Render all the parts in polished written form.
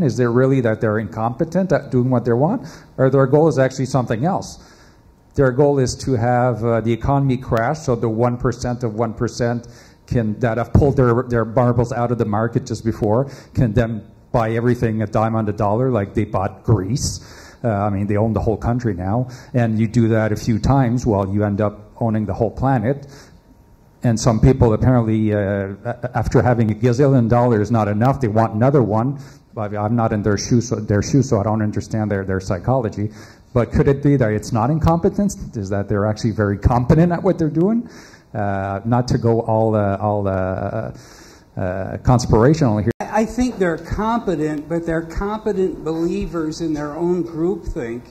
Is there really that they're incompetent at doing what they want, or their goal is actually something else? Their goal is to have the economy crash, so the 1% of 1% that have pulled their marbles out of the market just before can then buy everything a dime on the dollar, like they bought Greece. I mean, they own the whole country now, and you do that a few times, well, you end up owning the whole planet. And some people apparently, after having $1 gazillion is not enough, they want another one. I'm not in their shoes, so I don't understand their psychology. But could it be that it's not incompetence? Is that they're actually very competent at what they're doing? Not to go all conspirational here. I think they're competent, but they're competent believers in their own groupthink.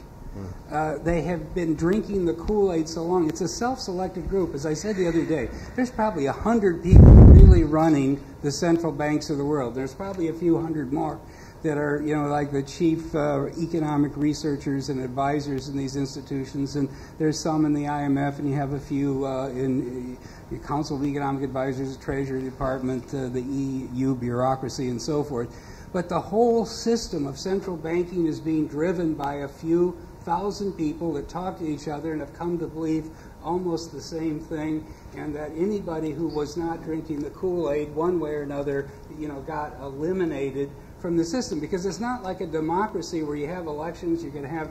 They have been drinking the Kool-Aid so long. It's a self-selected group. As I said the other day, there's probably 100 people really running the central banks of the world. There's probably a few hundred more that are, you know, like the chief economic researchers and advisors in these institutions, and there's some in the IMF, and you have a few in the Council of Economic Advisors, the Treasury Department, the EU bureaucracy, and so forth. But the whole system of central banking is being driven by a few thousand people that talk to each other and have come to believe almost the same thing, and that anybody who was not drinking the Kool-Aid one way or another, you know, got eliminated from the system. Because it's not like a democracy where you have elections, you can have,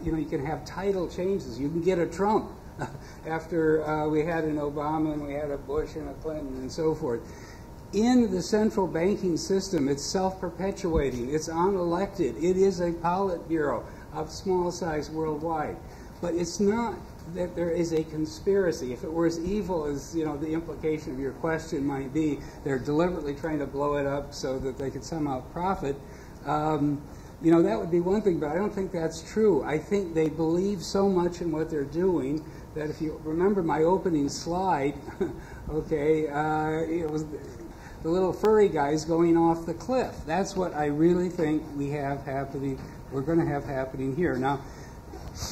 you know, you can have title changes. You can get a Trump after we had an Obama and we had a Bush and a Clinton and so forth. In the central banking system, it's self-perpetuating. It's unelected. It is a Politburo of small size worldwide. But it's not that there is a conspiracy. If it were as evil as, you know, the implication of your question might be, they're deliberately trying to blow it up so that they could somehow profit, you know, that would be one thing, but I don't think that's true. I think they believe so much in what they're doing that if you remember my opening slide, okay, it was the little furry guys going off the cliff. That's what I really think we have happening, we're going to have happening here. Now,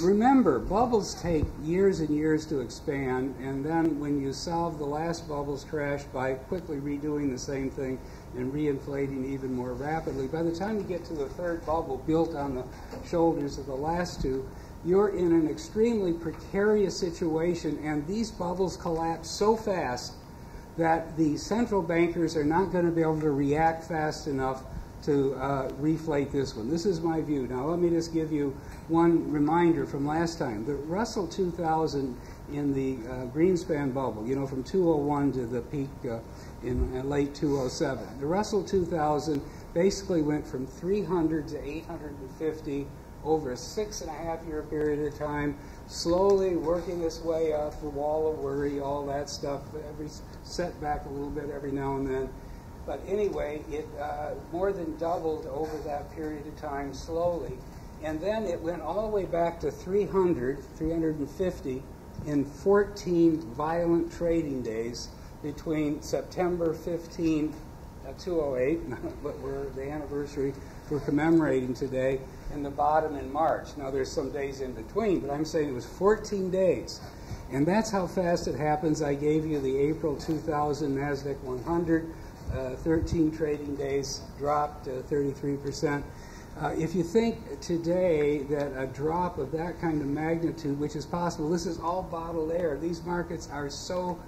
remember, bubbles take years and years to expand, and then when you solve the last bubble's crash by quickly redoing the same thing and reinflating even more rapidly, by the time you get to the third bubble built on the shoulders of the last two, you're in an extremely precarious situation, and these bubbles collapse so fast that the central bankers are not going to be able to react fast enough to reflate this one. This is my view. Now let me just give you one reminder from last time. The Russell 2000 in the Greenspan bubble, you know, from 2001 to the peak in late 2007. The Russell 2000 basically went from 300 to 850 over a 6.5-year period of time, slowly working its way up, the wall of worry, all that stuff, every setback a little bit every now and then. But anyway, it more than doubled over that period of time slowly. And then it went all the way back to 350 in 14 violent trading days between September 15, 2008, what we're the anniversary we're commemorating today, and the bottom in March. Now there's some days in between, but I'm saying it was 14 days. And that's how fast it happens. I gave you the April 2000 NASDAQ 100, 13 trading days, dropped 33%. If you think today that a drop of that kind of magnitude, which is possible, this is all bottled air. These markets are so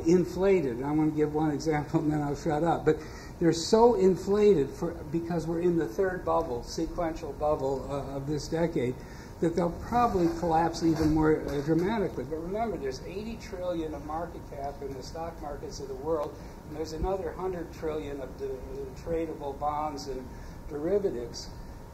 inflated. I'm going to give one example and then I'll shut up. But they're so inflated because we're in the third bubble, sequential bubble of this decade, that they'll probably collapse even more dramatically. But remember, there's 80 trillion of market cap in the stock markets of the world, and there's another 100 trillion of tradable bonds and derivatives.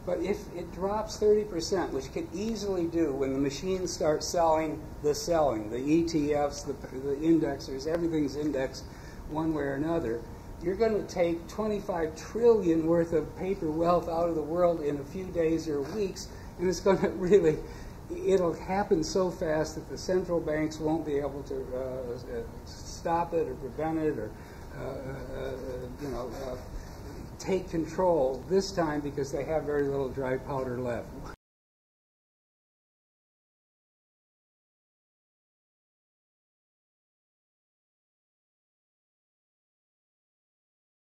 But if it drops 30%, which could easily do when the machines start selling, the ETFs, the indexers, everything's indexed one way or another, you're going to take 25 trillion worth of paper wealth out of the world in a few days or weeks, and it's going to really, it'll happen so fast that the central banks won't be able to stop it or prevent it or, you know, take control this time because they have very little dry powder left.